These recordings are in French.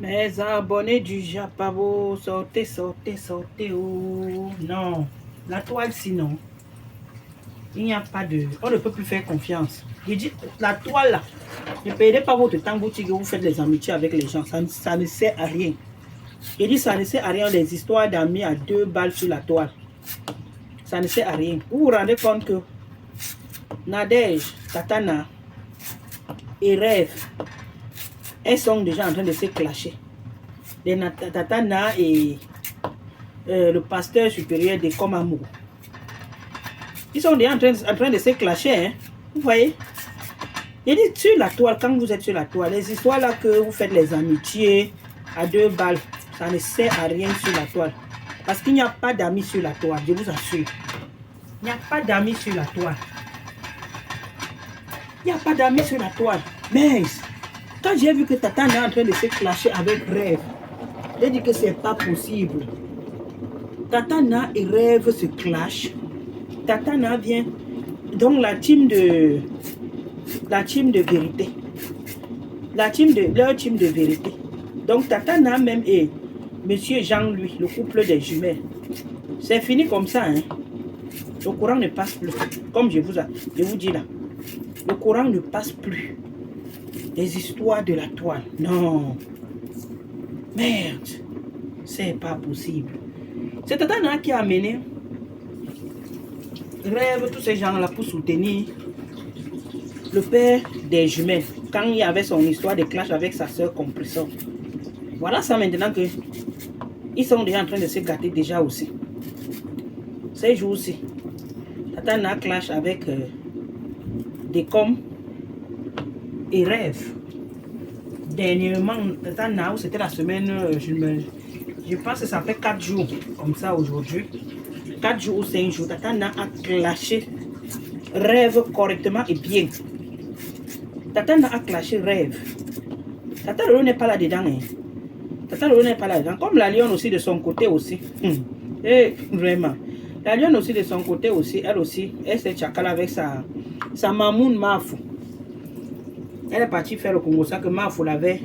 Mes abonnés du Japabo, sortez, sortez, sortez. Oh non, la toile sinon, il n'y a pas de... On ne peut plus faire confiance. Je dis, la toile là, ne perdez pas votre temps boutique et vous faites les amitiés avec les gens. Ça ne sert à rien. Je dis, ça ne sert à rien les histoires d'amis à 2 balles sur la toile. Ça ne sert à rien. Vous vous rendez compte que Nadège, Tatana et Rêve, elles sont déjà en train de se clasher. Tatana et le pasteur supérieur de Komamou. Ils sont déjà en train de se clasher. Hein? Vous voyez? Il dit sur la toile, quand vous êtes sur la toile, les histoires là que vous faites les amitiés à 2 balles, ça ne sert à rien sur la toile. Parce qu'il n'y a pas d'amis sur la toile, je vous assure. Il n'y a pas d'amis sur la toile. Il n'y a pas d'amis sur la toile. Mais quand j'ai vu que Tatana est en train de se clasher avec Rêve, j'ai dit que c'est pas possible. Tatana et Rêve se clashent. Tatana vient. Donc leur team de vérité. Leur team de vérité. Donc Tatana même et Monsieur Jean-Louis, le couple des jumelles. C'est fini comme ça. Hein? Le courant ne passe plus. Comme je vous dis là. Le courant ne passe plus. Les histoires de la toile. Non. Merde. C'est pas possible. C'est Tatana qui a amené Rêve, tous ces gens-là pour soutenir le père des jumelles. Quand il y avait son histoire de clash avec sa soeur Compressor. Voilà ça maintenant que ils sont déjà en train de se gâter déjà aussi. Ces jours-ci, Tatana clash avec Décom et Rêve. Dernièrement, Tatana, c'était la semaine, je pense que ça fait 4 jours comme ça aujourd'hui. 4 jours ou 5 jours, Tatana a clashé Rêve correctement et bien. Tatana a clashé Rêve. Tatana n'est pas là-dedans. Hein. Tatana n'est pas là-dedans. Comme la lionne aussi de son côté aussi. Et vraiment. La lionne aussi de son côté aussi, elle s'est chakala avec sa mamoun Mafou. Elle est partie faire le Congo, ça que Mafou l'avait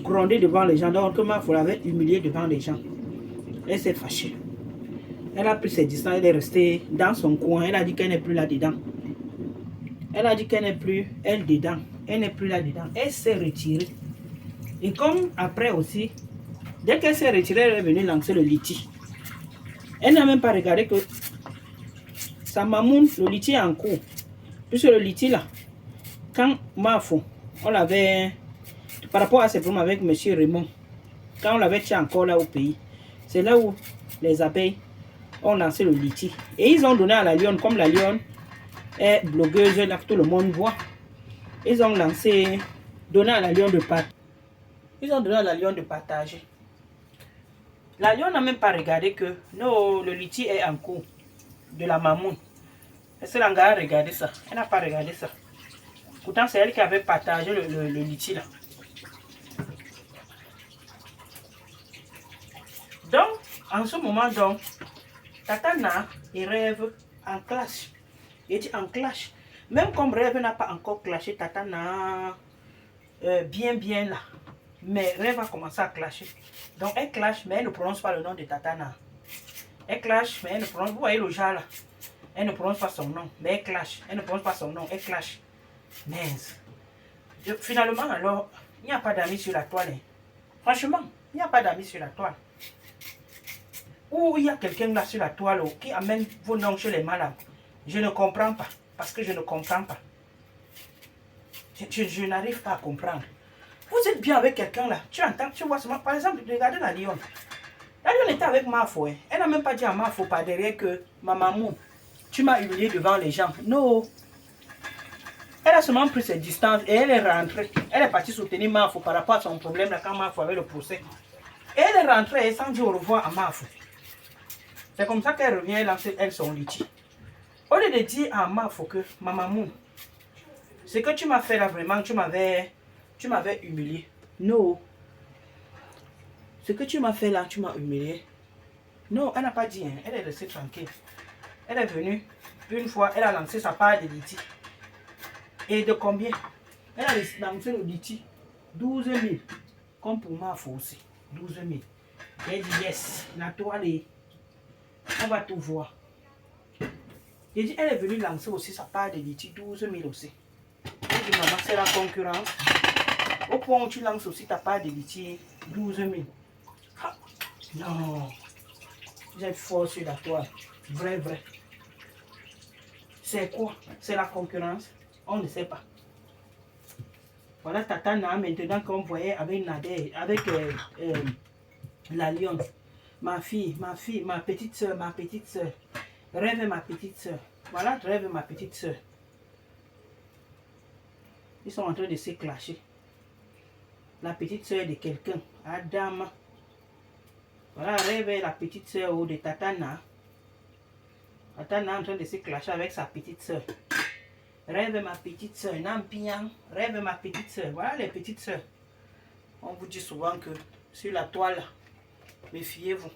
grondé devant les gens, donc que Mafou l'avait humilié devant les gens. Elle s'est fâchée. Elle a pris ses distances, elle est restée dans son coin. Elle a dit qu'elle n'est plus là-dedans. Elle a dit qu'elle n'est plus, elle dedans. Elle n'est plus là-dedans. Elle s'est retirée. Et comme après aussi, dès qu'elle s'est retirée, elle est venue lancer le litige. Elle n'a même pas regardé que sa mamoun, le litige est en cours. Puisque le litige là, quand Mafou, on l'avait, par rapport à ses problèmes avec M. Raymond, quand on l'avait tient encore là au pays, c'est là où les abeilles ont lancé le litige. Et ils ont donné à la lionne, comme la lionne est blogueuse, là que tout le monde voit, ils ont lancé, donné à la lionne de partager. Ils ont donné à la lionne de partager. La lionne n'a même pas regardé que non, le litige est en cours de la mamoun. Est-ce que l'anga a regardé ça? Elle n'a pas regardé ça. Pourtant, c'est elle qui avait partagé le litige là. Donc, en ce moment, donc, Tatana et Rêve en clash. Il dit en clash. Même comme Rêve n'a pas encore clashé, Tatana bien là. Mais Rêve a commencé à clasher. Donc elle clash, mais elle ne prononce pas le nom de Tatana. Elle clash, mais elle ne prononce pas. Vous voyez le genre là. Elle ne prononce pas son nom, mais elle clash. Elle ne prononce pas son nom, elle clash. Mais finalement, alors, il n'y a pas d'amis sur la toile. Hein. Franchement, il n'y a pas d'amis sur la toile. Ou il y a quelqu'un là sur la toile qui amène vos noms chez les malades. Je ne comprends pas. Parce que je ne comprends pas. Je n'arrive pas à comprendre. Vous êtes bien avec quelqu'un là. Tu entends, tu vois seulement. Par exemple, regardez la lionne. La lionne était avec Mafou. Hein. Elle n'a même pas dit à Mafou par derrière que ma maman, tu m'as humilié devant les gens. Non. Elle a seulement pris ses distances et elle est rentrée. Elle est partie soutenir Mafou par rapport à son problème là quand Mafou avait le procès. Et elle est rentrée sans dire au revoir à Mafou. C'est comme ça qu'elle revient lancer elle son litige. Au lieu de dire à Mafou que ma maman, ce que tu m'as fait là vraiment, tu m'avais humilié. Non. Ce que tu m'as fait là, tu m'as humilié. Non, elle n'a pas dit, hein. Elle est restée tranquille. Elle est venue, une fois, elle a lancé sa part de litige. Et de combien? Elle a lancé le litige 12 000. Comme pour moi, il faut aussi. 12 000. J'ai dit yes. La toile est... On va tout voir. J'ai dit, elle est venue lancer aussi sa part de litige 12 000 aussi. J'ai dit, maman, c'est la concurrence. Au point où tu lances aussi ta part de litige 12 000. Ah, non. J'ai fort sur la toile. Vrai, vrai. C'est quoi? C'est la concurrence? On ne sait pas. Voilà Tatana maintenant qu'on voyait avec Nader, avec l'alliance. Ma fille, ma petite soeur, ma petite soeur. Rêve ma petite soeur. Voilà, rêve ma petite soeur. Ils sont en train de se clasher. La petite soeur de quelqu'un, Adam. Voilà, rêve la petite soeur de Tatana. Tatana est en train de se clasher avec sa petite soeur. Rêve ma petite soeur, Nampian. Rêve ma petite soeur. Voilà les petites soeurs. On vous dit souvent que sur la toile, méfiez-vous.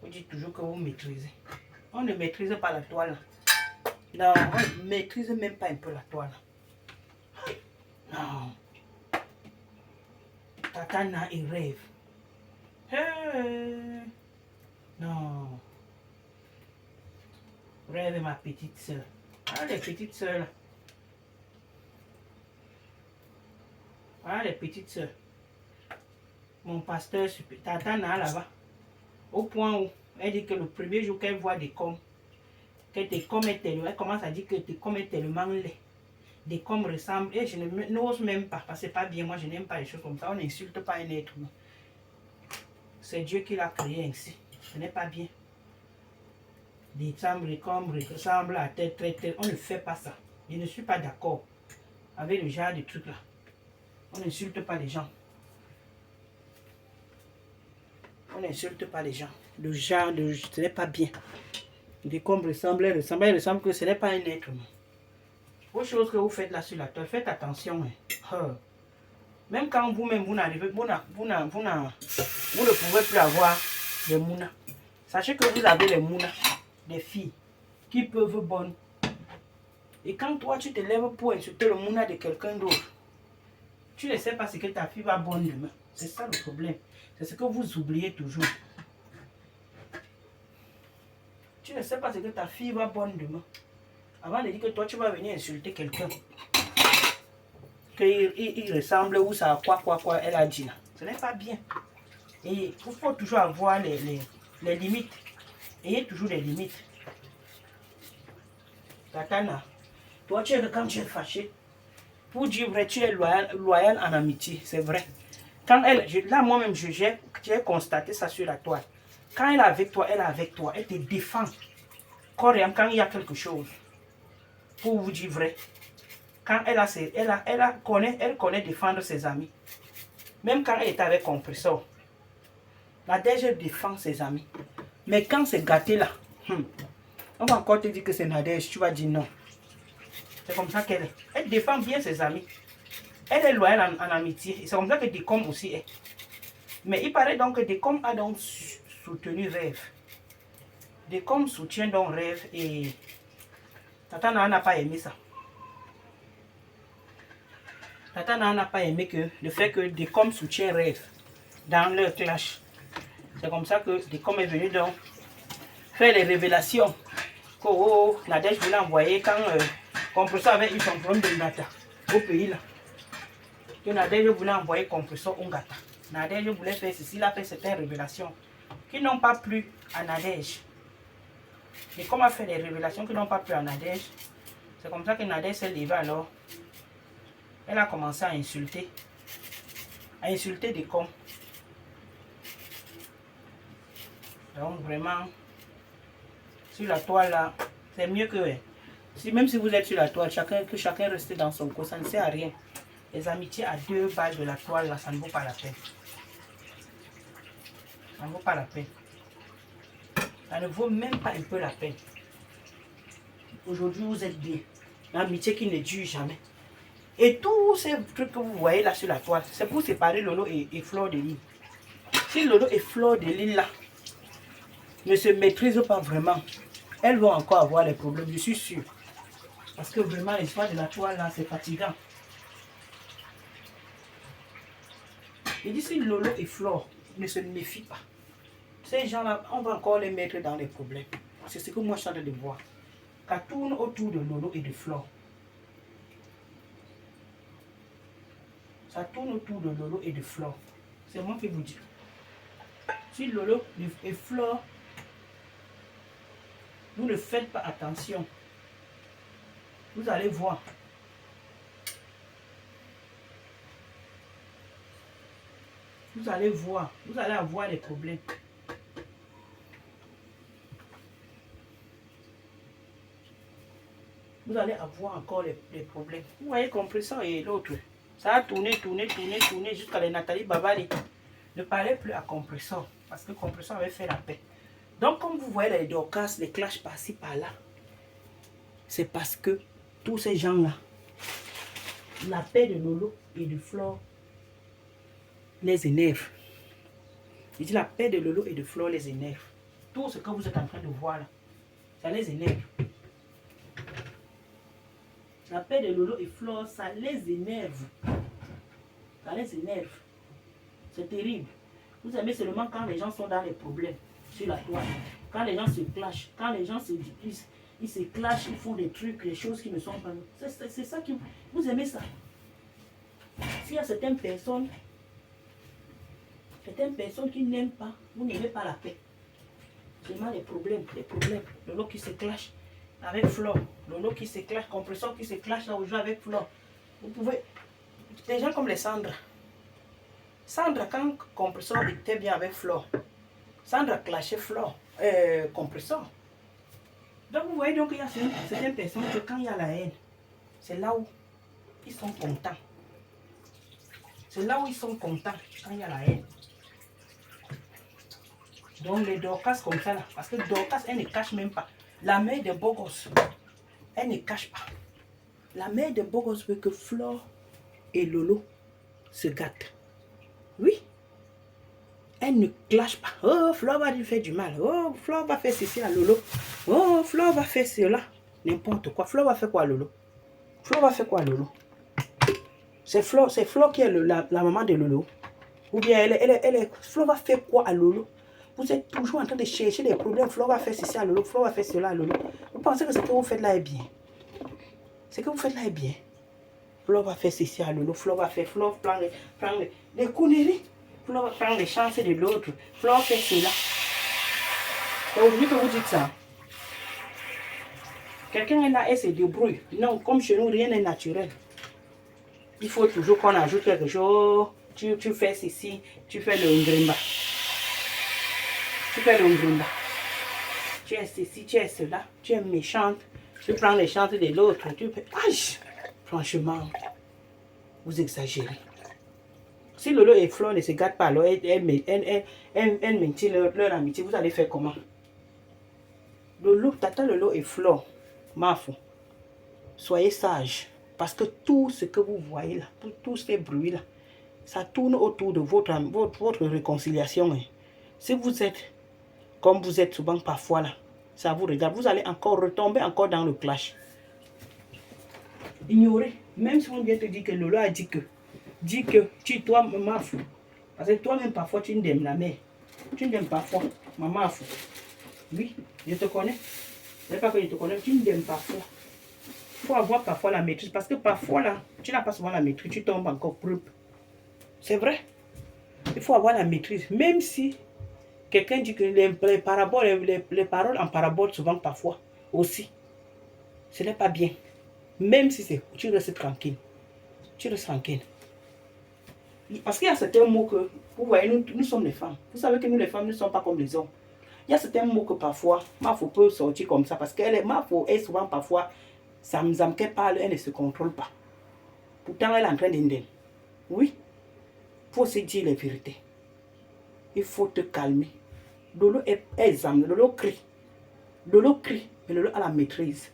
On dit toujours que vous maîtrisez. On ne maîtrise pas la toile. Non, on ne maîtrise même pas un peu la toile. Non. Tatana, il rêve. Hey. Non. Rêve ma petite soeur. Ah, les petites soeurs là. Ah, les petites soeurs. Mon pasteur, Tatana là-bas. Au point où elle dit que le premier jour qu'elle voit des coms, que tes coms est tellement, elle commence à dire que tes coms est tellement laid. Des coms ressemblent, et je n'ose même pas, parce que c'est pas bien, moi je n'aime pas les choses comme ça, on n'insulte pas un être humain. C'est Dieu qui l'a créé ainsi, ce n'est pas bien. Des coms ressemblent à tête, on ne fait pas ça. Je ne suis pas d'accord avec le genre de trucs là. On n'insulte pas les gens. On n'insulte pas les gens. Le genre de... Ce n'est pas bien. Des combres ressemblent que ce n'est pas un être humain. Autre chose que vous faites là sur la toile, faites attention. Hein. Même quand vous-même, vous n'arrivez, vous ne pouvez plus avoir des mounas. Sachez que vous avez les mounas, des filles, qui peuvent bonnes. Et quand toi, tu te lèves pour insulter le mouna de quelqu'un d'autre, tu ne sais pas ce que ta fille va bonne demain. C'est ça le problème. C'est ce que vous oubliez toujours. Tu ne sais pas ce que ta fille va bonne demain. Avant de dire que toi, tu vas venir insulter quelqu'un. Qu'il ressemble ou ça quoi, elle a dit là. Ce n'est pas bien. Et il faut toujours avoir les limites. Ayez toujours des limites. Tatana, toi, quand tu es fâché, pour dire vrai, tu es loyal en amitié, c'est vrai. Quand elle, là moi-même, j'ai constaté ça sur la toile. Quand elle est avec toi, elle te défend. Quand il y a quelque chose, pour vous dire vrai, quand elle connaît défendre ses amis. Même quand elle est avec Compressor, Nadège défend ses amis. Mais quand c'est gâté là, on va encore te dire que c'est Nadège, tu vas dire non. C'est comme ça qu'elle est. Elle défend bien ses amis. Elle est loyale en amitié. C'est comme ça que Decom aussi est. Mais il paraît donc que Decom a donc soutenu Rêve. Decom soutient donc Rêve et Tatana n'a pas aimé ça. Tatana n'a pas aimé que le fait que Decom soutient Rêve dans leur clash. C'est comme ça que Decom est venu donc faire les révélations que Nadège voulait envoyer quand Compressor avait eu son problème de Ngata au pays là. Que Nadège voulait envoyer Compressor au Ngata. Nadège voulait faire ceci, il a fait certaines révélations qui n'ont pas plu à Nadège. Et comme a fait des révélations qui n'ont pas plu à Nadège, c'est comme ça que Nadège s'est levée alors. Elle a commencé à insulter des cons. Donc vraiment, sur la toile là, c'est mieux que... même si vous êtes sur la toile, que chacun reste dans son coin, ça ne sert à rien. Les amitiés à deux balles de la toile là, ça ne vaut pas la peine. Ça ne vaut pas la peine. Ça ne vaut même pas un peu la peine. Aujourd'hui, vous êtes bien. L'amitié qui ne dure jamais. Et tous ces trucs que vous voyez là sur la toile, c'est pour séparer Lolo et Fleur de Lys. Si Lolo et Fleur de Lys là ne se maîtrisent pas vraiment, elles vont encore avoir les problèmes, je suis sûr. Parce que vraiment, l'histoire de la toile là, c'est fatigant. Il dit si Lolo et Flore ne se méfient pas, ces gens-là, on va encore les mettre dans les problèmes. C'est ce que moi je suis en train de voir. Ça tourne autour de Lolo et de Flore. Ça tourne autour de Lolo et de Flore. C'est moi qui vous dis. Si Lolo et Flore, vous ne faites pas attention, vous allez voir. Vous allez voir, vous allez avoir des problèmes. Vous allez avoir encore les problèmes. Vous voyez, compresseur et l'autre. Ça a tourné jusqu'à les Nathalie Babali ne parlait plus à compresseur. Parce que compresseur avait fait la paix. Donc, comme vous voyez les Dorcas, les clashs par-ci, par-là, c'est parce que tous ces gens-là, la paix de Lolo et de Flore les énerve. Je dis la paix de Lolo et de Flore les énerve. Tout ce que vous êtes en train de voir là, ça les énerve. La paix de Lolo et Flore, ça les énerve. Ça les énerve. C'est terrible. Vous aimez seulement quand les gens sont dans les problèmes sur la toile. Quand les gens se clashent, quand les gens se disent, ils se clashent, ils font des trucs, des choses qui ne sont pas. C'est ça que vous aimez ça. S'il y a certaines personnes qui n'aiment pas, vous n'aimez pas la paix. Seulement les problèmes. Lolo qui se clash avec Flore. Lolo qui se clash, compresseur qui se clash là aujourd'hui avec Flore. Vous pouvez. Des gens comme les Sandra. Sandra, quand compresseur était bien avec Flore, Sandra clashait Flore, compresseur. Donc vous voyez donc il y a certaines personnes que quand il y a la haine, c'est là où ils sont contents. C'est là où ils sont contents quand il y a la haine. Donc les Dorcas comme ça là, parce que Dorcas elle ne cache même pas. La mère de beaux gosses, elle ne cache pas. La mère de beaux gosses veut que Flore et Lolo se gâtent. Oui. Elle ne clash pas. Oh, Flore va lui faire du mal. Oh, Flore va faire ceci à Lolo. Oh, Flore va faire cela. N'importe quoi. Flore va faire quoi à Lolo? Flore va faire quoi à Lolo? C'est Flore qui est la maman de Lolo. Ou bien Flore va faire quoi à Lolo? Vous êtes toujours en train de chercher des problèmes. Flore va faire ceci à Lolo. Flore va faire cela à Lolo. Vous pensez que ce que vous faites là est bien? Ce que vous faites là est bien. Flore va faire ceci à Lolo. Flore va faire. Flore prend les conneries. Flore va prendre les chances de l'autre. Flore fait cela. C'est aujourd'hui que vous dites ça. Quelqu'un est là et se débrouille. Non, comme chez nous, rien n'est naturel. Il faut toujours qu'on ajoute quelque chose. Tu fais ceci, tu fais le ngrimba. Tu fais le ngrimba. Tu es ceci, tu es cela. Tu es méchante. Tu prends les chances de l'autre. Tu fais. Aïe! Franchement, vous exagérez. Si Lolo et Flore ne se gâtent pas, alors elles maintiennent leur amitié, vous allez faire comment? Tata Lolo et Flore, Mafou, soyez sages. Parce que tout ce que vous voyez là, tous ces bruits là, ça tourne autour de votre réconciliation. Hein. Si vous êtes, comme vous êtes souvent parfois là, ça vous regarde, vous allez encore retomber encore dans le clash. Ignorez, même si on vient te dire que Lolo a dit que, toi, maman fou. Parce que toi-même, parfois, tu n'aimes la mère. Tu n'aimes parfois, maman fou. Oui, je te connais. Ce n'est pas que je te connais, tu n'aimes parfois. Il faut avoir parfois la maîtrise. Parce que parfois, là, tu n'as pas souvent la maîtrise, tu tombes encore plus. C'est vrai. Il faut avoir la maîtrise. Même si quelqu'un dit que les paraboles, les paroles en parabole, souvent, parfois, aussi, ce n'est pas bien. Même si c'est, tu restes tranquille. Tu restes tranquille. Parce qu'il y a certains mots que, vous voyez, nous sommes les femmes. Vous savez que nous, les femmes, ne sommes pas comme les hommes. Il y a certains mots que parfois, Mafou peut sortir comme ça. Parce qu'elle Mafou est souvent parfois, Zamzam qu'elle parle, elle ne se contrôle pas. Pourtant, elle est en train d'aider. Oui. Il faut se dire les vérités. Il faut te calmer. Lolo est Zam. Lolo crie. Lolo crie. Mais Lolo a la maîtrise.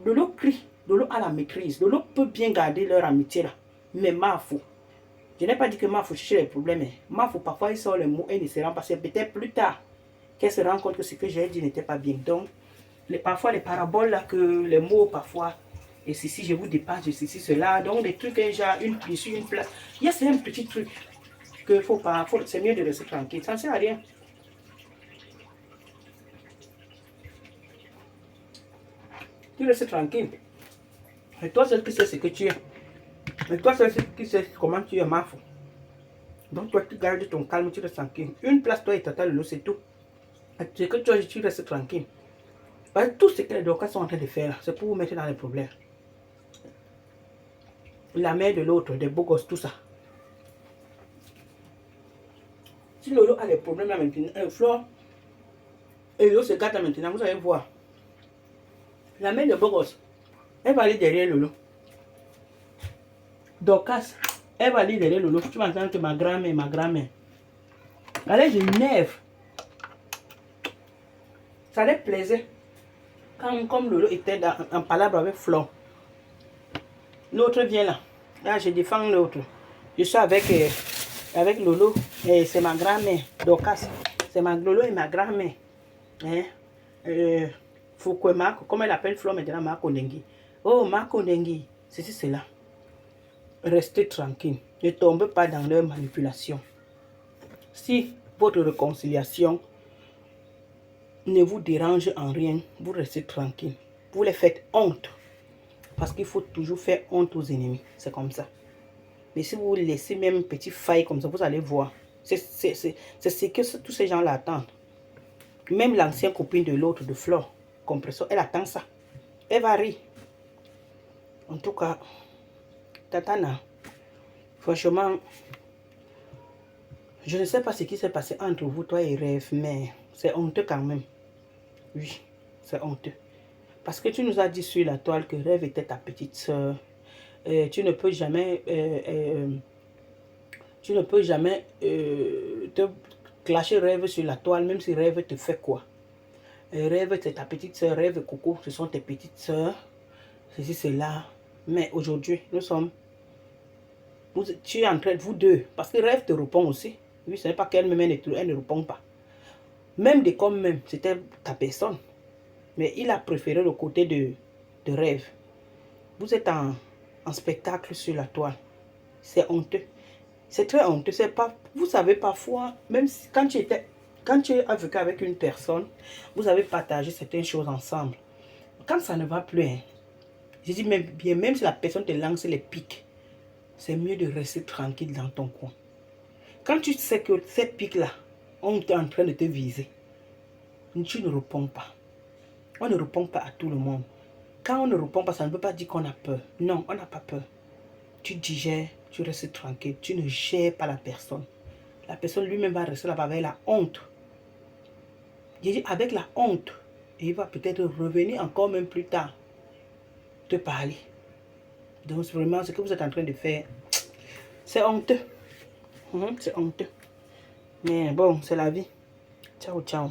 Lolo crie. Lolo a la maîtrise. Lolo peut bien garder leur amitié là. Mais Mafou. Je n'ai pas dit que Mafou cherche les problèmes. Mafou, parfois, il sort les mots et il ne se rend pas. C'est peut-être plus tard qu'elle se rend compte que ce que j'ai dit n'était pas bien. Donc, parfois, les paraboles, là, que les mots, parfois, et si je vous dépasse, ceci, cela. Donc, des trucs, genre, une place. Il y a un petit truc. que faut pas, c'est mieux de rester tranquille. Ça ne sert à rien. Tu restes tranquille. Et toi, c'est qui sais ce que tu es. Et toi, c'est qui sait comment tu es, Mafou. Donc, toi, tu gardes ton calme, tu restes tranquille. Une place, toi et Tata Lolo, c'est tout. C'est que toi, tu restes tranquille. Tout ce que les Dorcas sont en train de faire, c'est pour vous mettre dans les problèmes. La mère de l'autre, des beaux gosses, tout ça. Si Lolo a des problèmes là maintenant, Flore et Lolo se gâtent maintenant, vous allez voir. La mère de beaux gosses, elle va aller derrière Lolo. Dorcas, elle va aller derrière Lolo. Tu vas entendre que ma grand-mère. Allez, je m'énerve. Ça les plaisait. Comme Lolo était en palabre avec Flore. L'autre vient là. Là, je défends l'autre. Je suis avec Lolo. Et c'est ma grand-mère, Dorcas. C'est Lolo et ma grand-mère. Hein? Foukwema, comme elle appelle Flore maintenant, Marco Nengi. Oh, Marco Nengi. C'est cela. Restez tranquille. Ne tombez pas dans leur manipulation. Si votre réconciliation ne vous dérange en rien, vous restez tranquille. Vous les faites honte. Parce qu'il faut toujours faire honte aux ennemis. C'est comme ça. Mais si vous laissez même une petite faille comme ça, vous allez voir. C'est ce que tous ces gens-là attendent. Même l'ancienne copine de l'autre, de Flore, Compressor, elle attend ça. Elle va rire. En tout cas, Tatana, franchement, je ne sais pas ce qui s'est passé entre vous, toi et Rêve, mais c'est honteux quand même. Oui, c'est honteux. Parce que tu nous as dit sur la toile que Rêve était ta petite soeur. Tu ne peux jamais te clasher Rêve sur la toile, même si Rêve te fait quoi. Rêve, c'est ta petite soeur. Rêve et Coco, ce sont tes petites soeurs. Ceci, c'est là. Mais aujourd'hui, nous sommes... tu es en train de vous deux. Parce que Rêve te répond aussi. Oui, ce n'est pas qu'elle-même, elle ne répond pas. Même des comme même, c'était ta personne. Mais il a préféré le côté de Rêve. Vous êtes en spectacle sur la toile. C'est honteux. C'est très honteux. C'est pas, vous savez, parfois, même si, quand tu as vécu avec une personne, vous avez partagé certaines choses ensemble. Quand ça ne va plus, hein, je dis même bien, même si la personne te lance les pics, c'est mieux de rester tranquille dans ton coin. Quand tu sais que ces pics-là, on est en train de te viser, tu ne réponds pas. On ne répond pas à tout le monde. Quand on ne répond pas, ça ne veut pas dire qu'on a peur. Non, on n'a pas peur. Tu digères, tu restes tranquille. Tu ne gères pas la personne. La personne lui-même va rester là-bas avec la honte. J'ai dit avec la honte. Et il va peut-être revenir encore même plus tard te parler. Donc vraiment, ce que vous êtes en train de faire, c'est honteux. C'est honteux. Mais bon, c'est la vie. Ciao, ciao.